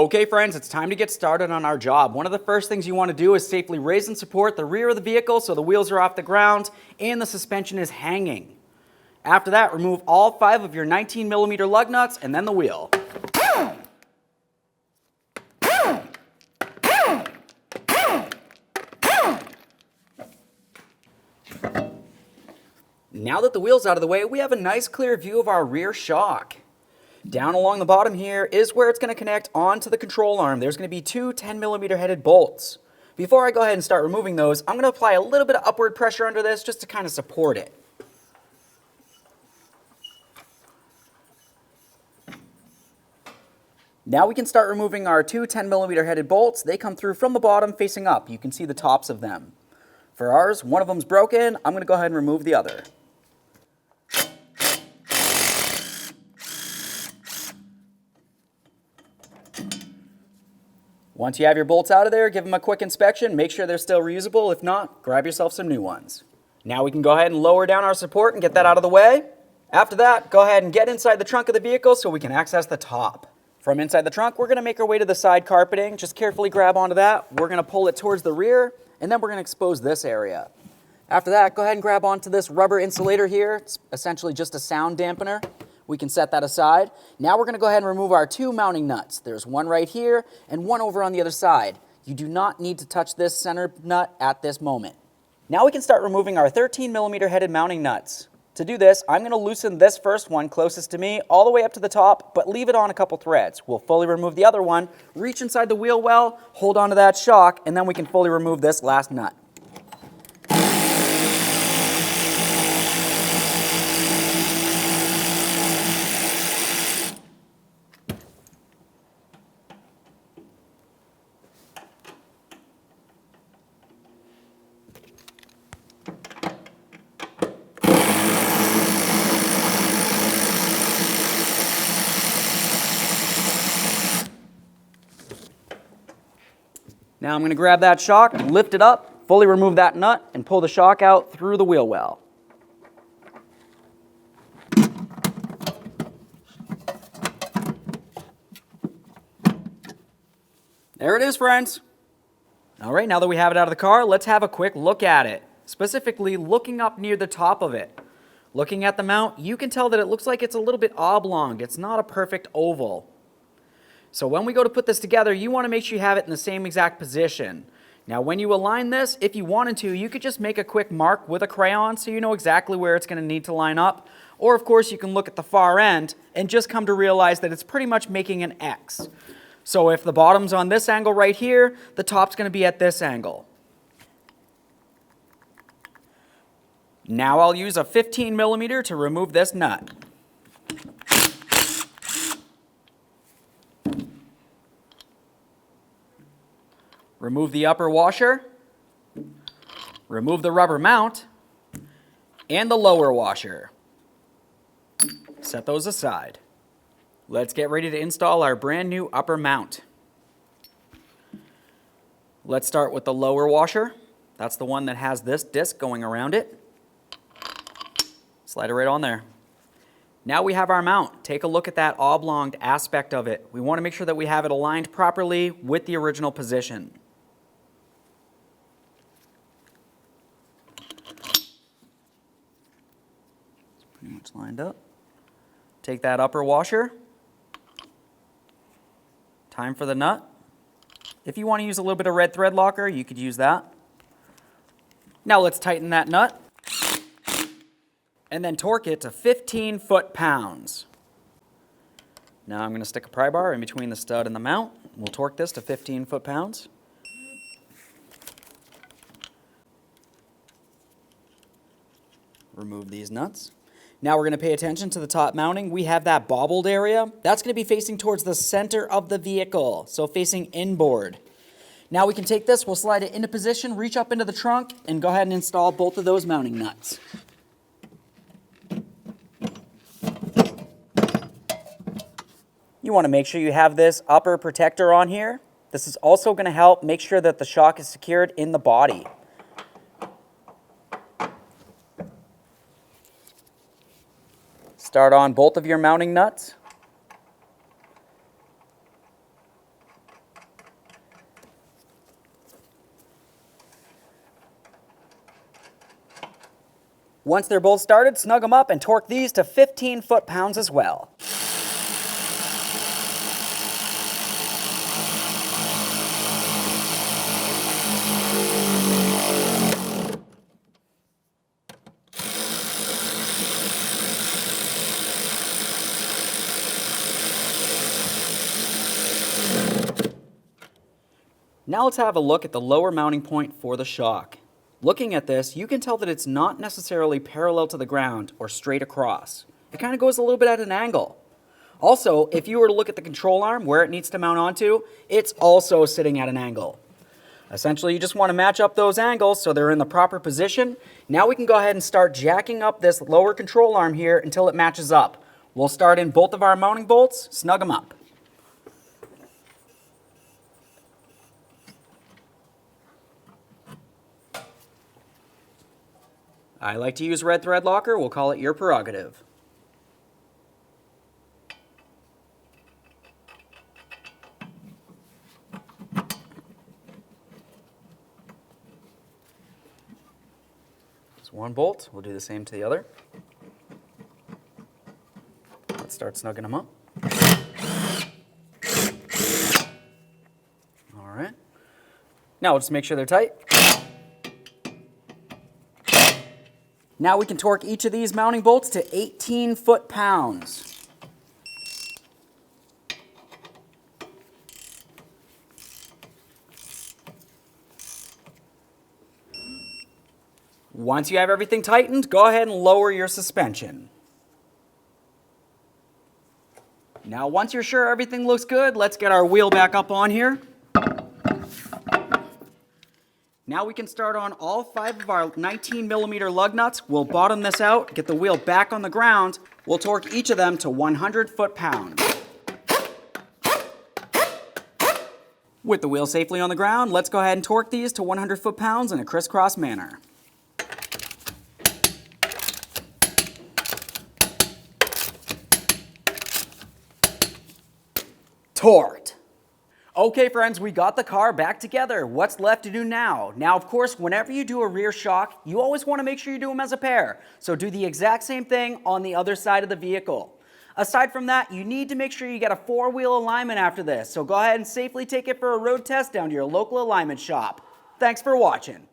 Okay friends, it's time to get started on our job. One of the first things you want to do is safely raise and support the rear of the vehicle so the wheels are off the ground and the suspension is hanging. After that, remove all 5 of your 19mm lug nuts and then the wheel. Now that the wheel's out of the way, we have a nice clear view of our rear shock. Down along the bottom here is where it's going to connect onto the control arm. There's going to be 2 10mm headed bolts. Before I go ahead and start removing those, I'm going to apply a little bit of upward pressure under this just to kind of support it. Now we can start removing our 2 10mm headed bolts. They come through from the bottom facing up. You can see the tops of them. For ours, one of them's broken. I'm going to go ahead and remove the other. Once you have your bolts out of there, give them a quick inspection. Make sure they're still reusable. If not, grab yourself some new ones. Now we can go ahead and lower down our support and get that out of the way. After that, go ahead and get inside the trunk of the vehicle so we can access the top. From inside the trunk, we're going to make our way to the side carpeting. Just carefully grab onto that. We're going to pull it towards the rear, and then we're going to expose this area. After that, go ahead and grab onto this rubber insulator here. It's essentially just a sound dampener. We can set that aside. Now we're going to go ahead and remove our 2 mounting nuts. There's one right here and one over on the other side. You do not need to touch this center nut at this moment. Now we can start removing our 13mm headed mounting nuts. To do this, I'm going to loosen this first one closest to me all the way up to the top, but leave it on a couple threads. We'll fully remove the other one, reach inside the wheel well, hold onto that shock, and then we can fully remove this last nut. Now I'm going to grab that shock, lift it up, fully remove that nut, and pull the shock out through the wheel well. There it is, friends. All right, now that we have it out of the car, let's have a quick look at it. Specifically, looking up near the top of it. Looking at the mount, you can tell that it looks like it's a little bit oblong. It's not a perfect oval. So when we go to put this together, you want to make sure you have it in the same exact position. Now when you align this, if you wanted to, you could just make a quick mark with a crayon so you know exactly where it's going to need to line up. Or of course you can look at the far end and just come to realize that it's pretty much making an X. So if the bottom's on this angle right here, the top's going to be at this angle. Now I'll use a 15mm to remove this nut. Remove the upper washer, remove the rubber mount, and the lower washer. Set those aside. Let's get ready to install our brand new upper mount. Let's start with the lower washer. That's the one that has this disc going around it. Slide it right on there. Now we have our mount. Take a look at that oblong aspect of it. We want to make sure that we have it aligned properly with the original position. Pretty much lined up. Take that upper washer. Time for the nut. If you want to use a little bit of red thread locker, you could use that. Now let's tighten that nut. And then torque it to 15 foot-pounds. Now I'm going to stick a pry bar in between the stud and the mount. We'll torque this to 15 foot-pounds. Remove these nuts. Now we're going to pay attention to the top mounting. We have that bobbled area. That's going to be facing towards the center of the vehicle, so facing inboard. Now we can take this, we'll slide it into position, reach up into the trunk, and go ahead and install both of those mounting nuts. You want to make sure you have this upper protector on here. This is also going to help make sure that the shock is secured in the body. Start on both of your mounting nuts. Once they're both started, snug them up and torque these to 15 foot-pounds as well. Now let's have a look at the lower mounting point for the shock. Looking at this, you can tell that it's not necessarily parallel to the ground or straight across. It kind of goes a little bit at an angle. Also, if you were to look at the control arm where it needs to mount onto, it's also sitting at an angle. Essentially, you just want to match up those angles so they're in the proper position. Now we can go ahead and start jacking up this lower control arm here until it matches up. We'll start in both of our mounting bolts, snug them up. I like to use red thread locker. We'll call it your prerogative. Just one bolt. We'll do the same to the other. Let's start snugging them up. All right. Now we'll just make sure they're tight. Now we can torque each of these mounting bolts to 18 foot-pounds. Once you have everything tightened, go ahead and lower your suspension. Now once you're sure everything looks good, let's get our wheel back up on here. Now we can start on all 5 of our 19mm lug nuts. We'll bottom this out, get the wheel back on the ground. We'll torque each of them to 100 foot-pounds. With the wheel safely on the ground, let's go ahead and torque these to 100 foot-pounds in a crisscross manner. Torqued. Okay friends, we got the car back together. What's left to do now? Now of course, whenever you do a rear shock, you always want to make sure you do them as a pair. So do the exact same thing on the other side of the vehicle. Aside from that, you need to make sure you get a 4-wheel alignment after this. So go ahead and safely take it for a road test down to your local alignment shop. Thanks for watching.